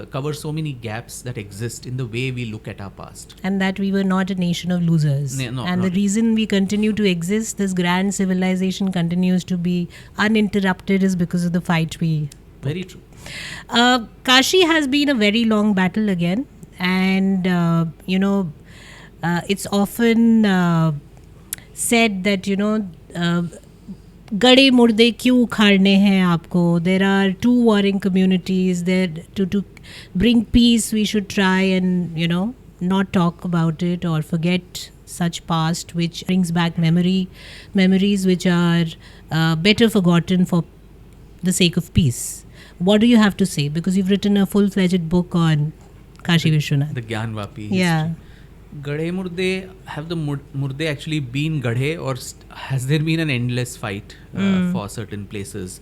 cover so many gaps that exist in the way we look at our past. And that we were not a nation of losers. The reason we continue to exist, this grand civilization continues to be uninterrupted, is because of the fight we put. Very true. Kashi has been a very long battle again. And, it's often said that, गड़े मुर्दे क्यों उखाड़ने हैं आपको. There are two warring communities there. To bring peace we should try and not talk about it or forget such past which brings back memories which are better forgotten for the sake of peace. What do you have to say? Because you've written a full-fledged book on Kashi Vishwanath. The Gyanvapi history. Yeah. Gadhe Murde, have the Murde actually been Gadhe, or has there been an endless fight for certain places?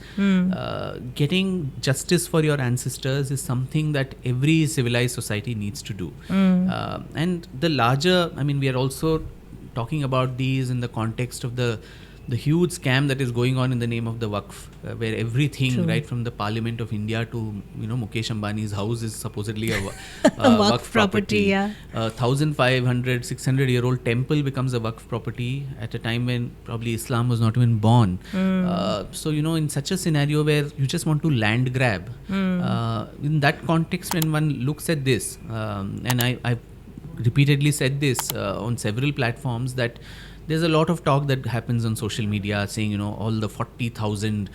Getting justice for your ancestors is something that every civilized society needs to do. And the larger, we are also talking about these in the context of the huge scam that is going on in the name of the Waqf, where everything, right from the Parliament of India to Mukesh Ambani's house is supposedly a Waqf property. Yeah. 1,500, 600-year-old temple becomes a Waqf property at a time when probably Islam was not even born. So in such a scenario where you just want to land grab, in that context, when one looks at this, and I've repeatedly said this on several platforms, that there's a lot of talk that happens on social media saying, all the 40,000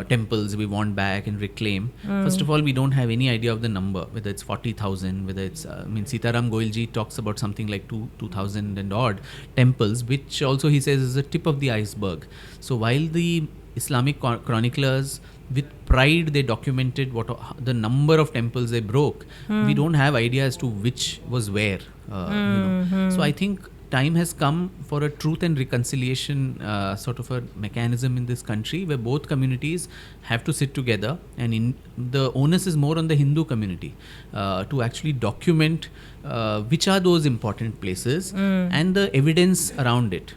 temples we want back and reclaim. First of all, we don't have any idea of the number, whether it's 40,000, whether it's, Sitaram Goyalji talks about something like 2,000 and odd temples, which also he says is the tip of the iceberg. So while the Islamic chroniclers with pride they documented the number of temples they broke, we don't have idea as to which was where. So I think time has come for a truth and reconciliation sort of a mechanism in this country where both communities have to sit together, and the onus is more on the Hindu community to actually document which are those important places and the evidence around it.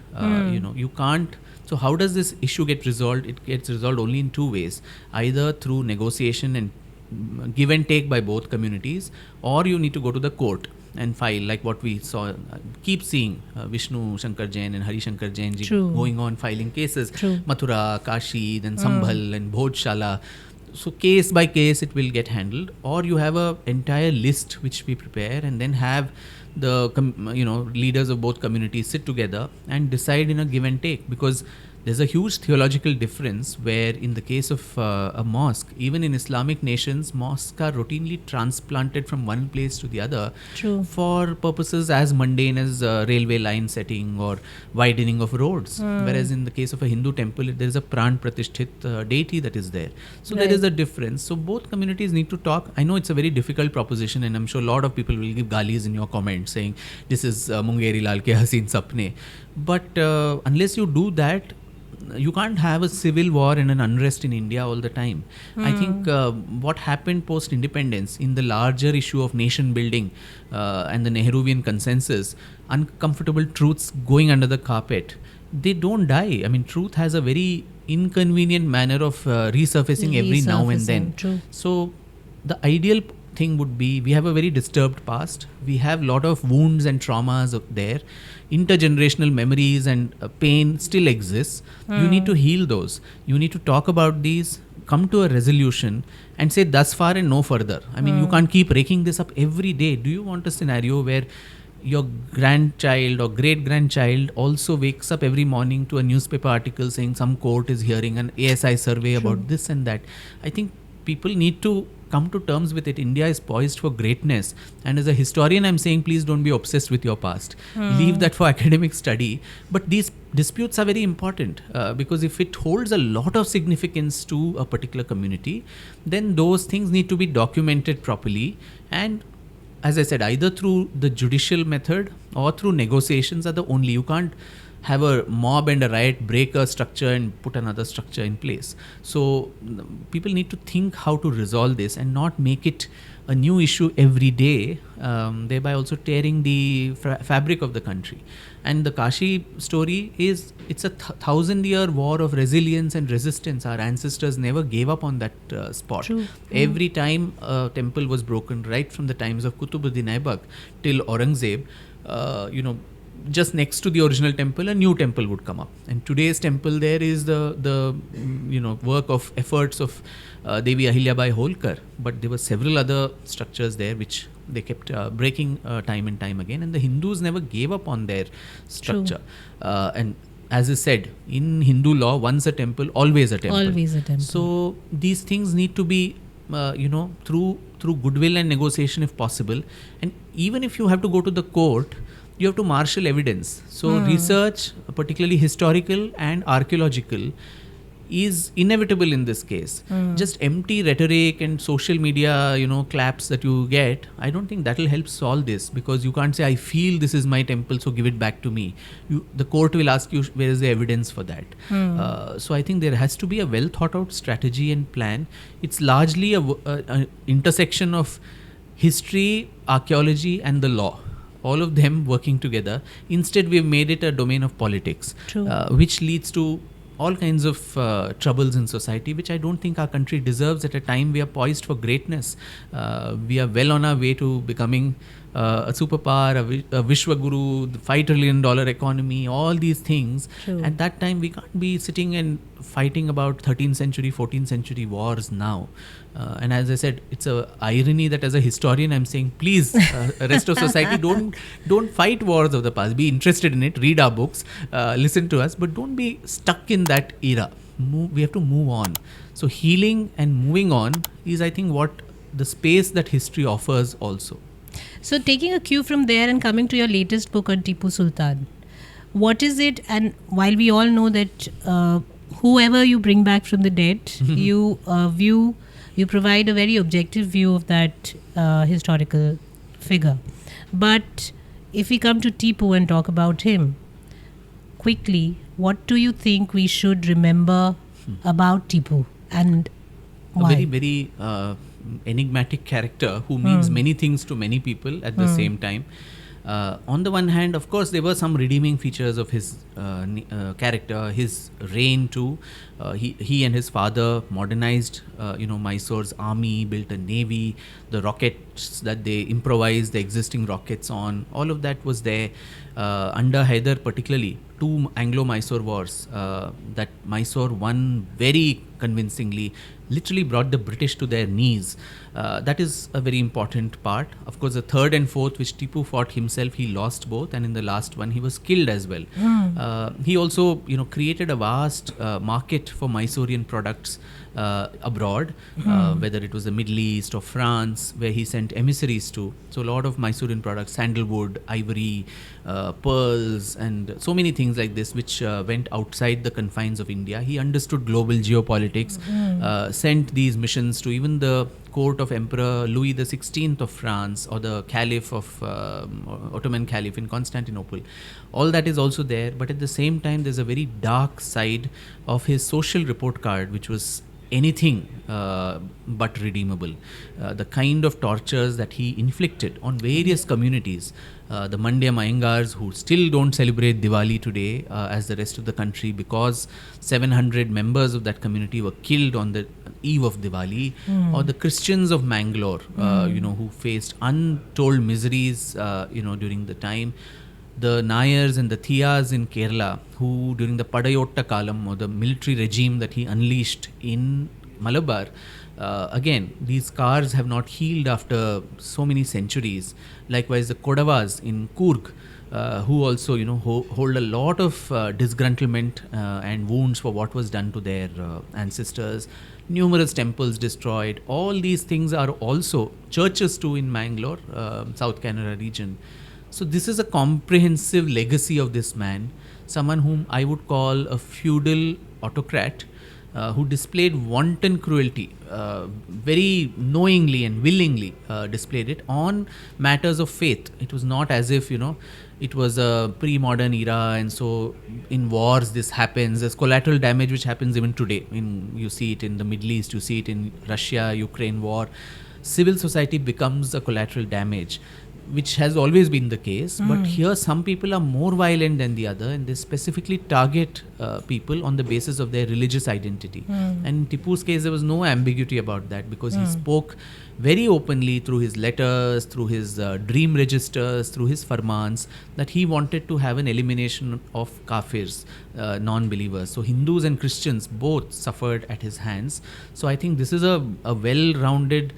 You can't. So how does this issue get resolved? It gets resolved only in two ways: either through negotiation and give and take by both communities, or you need to go to the court and file, like what we saw, keep seeing Vishnu Shankar Jain and Hari Shankar Jain ji going on filing cases. Mathura, Kashi, then Sambhal and Bhojshala. So case by case it will get handled, or you have a entire list which we prepare and then have the leaders of both communities sit together and decide in a give and take, because there's a huge theological difference where in the case of a mosque, even in Islamic nations, mosques are routinely transplanted from one place to the other for purposes as mundane as railway line setting or widening of roads. Whereas in the case of a Hindu temple, there is a Pran Pratisthit deity that is there. So there is a difference. So both communities need to talk. I know it's a very difficult proposition, and I'm sure a lot of people will give galis in your comments saying this is Mungeri Lal ke Haseen Sapne. But unless you do that, you can't have a civil war and an unrest in India all the time. I think what happened post-independence in the larger issue of nation building and the Nehruvian consensus, uncomfortable truths going under the carpet, they don't die. Truth has a very inconvenient manner of resurfacing every now and then. So the ideal thing would be, we have a very disturbed past. We have a lot of wounds and traumas there. Intergenerational memories and pain still exists. You need to heal those. You need to talk about these, come to a resolution and say thus far and no further. You can't keep raking this up every day. Do you want a scenario where your grandchild or great-grandchild also wakes up every morning to a newspaper article saying some court is hearing an ASI survey about this and that? I think people need to come to terms with it. India is poised for greatness, and as a historian I'm saying, please don't be obsessed with your past. Leave that for academic study. But these disputes are very important because if it holds a lot of significance to a particular community, then those things need to be documented properly, and as I said, either through the judicial method or through negotiations are the only. You can't have a mob and a riot, break a structure and put another structure in place. So people need to think how to resolve this and not make it a new issue every day, thereby also tearing the fabric of the country. And the Kashi story is, it's a 1,000-year war of resilience and resistance. Our ancestors never gave up on that spot. Every time a temple was broken, right from the times of Qutubuddin Aibak till Aurangzeb, just next to the original temple, a new temple would come up. And today's temple there is the work of efforts of Devi Ahilyabai Holkar. But there were several other structures there which they kept breaking time and time again. And the Hindus never gave up on their structure. And as is said in Hindu law, once a temple, always a temple. Always a temple. So these things need to be, through goodwill and negotiation if possible. And even if you have to go to the court, you have to marshal evidence. So research, particularly historical and archaeological, is inevitable in this case. Just empty rhetoric and social media, claps that you get, I don't think that will help solve this, because you can't say, I feel this is my temple, so give it back to me. The court will ask you, where is the evidence for that? So I think there has to be a well thought out strategy and plan. It's largely a intersection of history, archaeology and the law. All of them working together. Instead, we've made it a domain of politics, which leads to all kinds of troubles in society, which I don't think our country deserves at a time we are poised for greatness. We are well on our way to becoming a superpower, a Vishwaguru, the $5 trillion economy, all these things. At that time, we can't be sitting and fighting about 13th century, 14th century wars now. And as I said, it's a irony that as a historian, I'm saying, please, rest of society, don't fight wars of the past. Be interested in it, read our books, listen to us, but don't be stuck in that era. We have to move on. So healing and moving on is, I think, what the space that history offers also. So taking a cue from there and coming to your latest book on Tipu Sultan, what is it? And while we all know that whoever you bring back from the dead, you provide a very objective view of that historical figure. But if we come to Tipu and talk about him, quickly, what do you think we should remember about Tipu, and why? A very, very enigmatic character who means many things to many people at the same time. On the one hand, of course, there were some redeeming features of his character, his reign too. He and his father modernized, Mysore's army, built a navy, the rockets that they improvised, the existing rockets on, all of that was there. Under Hyder particularly, 2 Anglo-Mysore wars that Mysore won very convincingly, literally brought the British to their knees. That is a very important part. Of course, the 3rd and 4th, which Tipu fought himself, he lost both, and in the last one, he was killed as well. He also, created a vast market for Mysorean products abroad, whether it was the Middle East or France, where he sent emissaries to. So a lot of Mysorean products, sandalwood, ivory, pearls, and so many things like this, which went outside the confines of India. He understood global geopolitics, sent these missions to even the court of Emperor Louis XVI of France, or the Caliph of Ottoman Caliph in Constantinople. All that is also there, but at the same time, there's a very dark side of his social report card, which was anything but redeemable. The kind of tortures that he inflicted on various communities, the Mandya Mayangars, who still don't celebrate Diwali today as the rest of the country, because 700 members of that community were killed on the eve of Diwali, or the Christians of Mangalore, who faced untold miseries, during the time. The Nayars and the Thiyas in Kerala, who during the Padayotta Kalam, or the military regime that he unleashed in Malabar, again, these scars have not healed after so many centuries. Likewise, the Kodavas in Coorg, who also, hold a lot of disgruntlement and wounds for what was done to their ancestors. Numerous temples destroyed. All these things are also churches too in Mangalore, South Canara region. So this is a comprehensive legacy of this man, someone whom I would call a feudal autocrat, who displayed wanton cruelty, very knowingly and willingly displayed it on matters of faith. It was not as if, it was a pre-modern era, and so in wars this happens. There's collateral damage which happens even today. You see it in the Middle East, you see it in Russia, Ukraine war. Civil society becomes a collateral damage, which has always been the case, but here some people are more violent than the other, and they specifically target people on the basis of their religious identity. And in Tipu's case, there was no ambiguity about that, because he spoke very openly through his letters, through his dream registers, through his farmans, that he wanted to have an elimination of kafirs, non-believers. So Hindus and Christians both suffered at his hands. So I think this is a well-rounded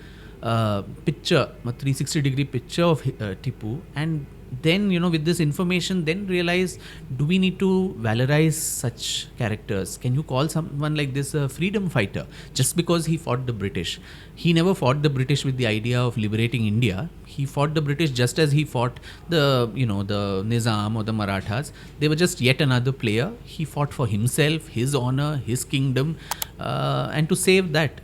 picture, a 360-degree picture of Tipu, and then, with this information, then realize, do we need to valorize such characters? Can you call someone like this a freedom fighter just because he fought the British? He never fought the British with the idea of liberating India. He fought the British just as he fought the Nizam or the Marathas. They were just yet another player. He fought for himself, his honor, his kingdom, and to save that.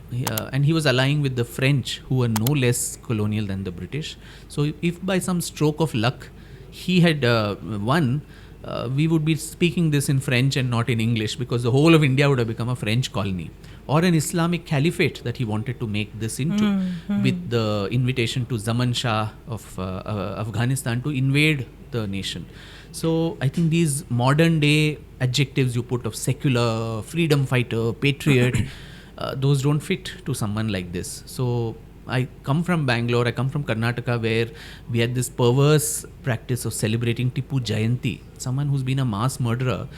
And he was allying with the French, who were no less colonial than the British. So if by some stroke of luck he had won, we would be speaking this in French and not in English, because the whole of India would have become a French colony, or an Islamic caliphate that he wanted to make this into, with the invitation to Zaman Shah of Afghanistan to invade the nation. So I think these modern day adjectives you put of secular, freedom fighter, patriot, those don't fit to someone like this. So I come from Bangalore, I come from Karnataka, where we had this perverse practice of celebrating Tipu Jayanti, someone who's been a mass murderer.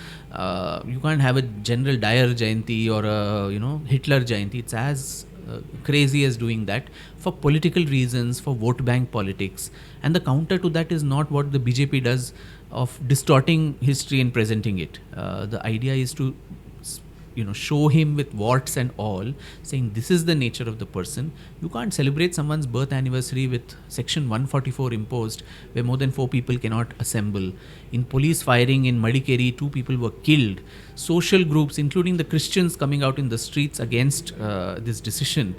You can't have a General Dyer Jayanti or a Hitler Jayanti. It's as crazy as doing that for political reasons, for vote bank politics. And the counter to that is not what the BJP does of distorting history and presenting it. The idea is to show him with warts and all, saying this is the nature of the person. You can't celebrate someone's birth anniversary with section 144 imposed, where more than 4 people cannot assemble. In police firing in Madikeri, 2 people were killed. Social groups, including the Christians, coming out in the streets against this decision.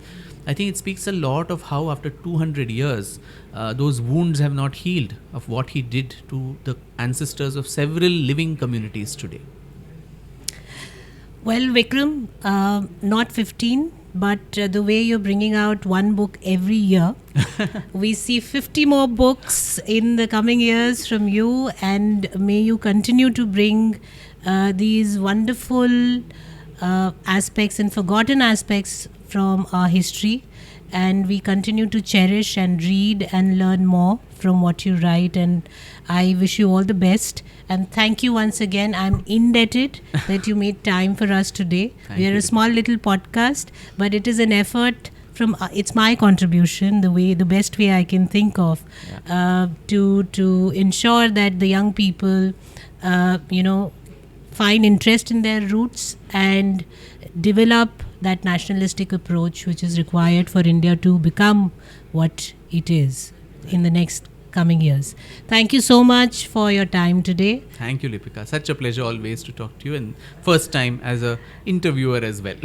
I think it speaks a lot of how after 200 years, those wounds have not healed, of what he did to the ancestors of several living communities today. Well, Vikram, not 15, but the way you're bringing out one book every year, we see 50 more books in the coming years from you, and may you continue to bring these wonderful aspects and forgotten aspects from our history, and we continue to cherish and read and learn more from what you write. And I wish you all the best, and thank you once again. I'm indebted that you made time for us today. We are a small little podcast, but it is an effort from it's my contribution, the best way I can think of, to ensure that the young people find interest in their roots and develop that nationalistic approach which is required for India to become what it is in the next coming years. Thank you so much for your time today. Thank you, Lipika. Such a pleasure always to talk to you, and first time as a interviewer as well.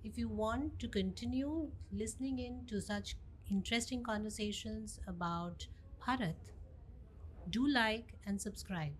If you want to continue listening in to such interesting conversations about Bharat, do like and subscribe.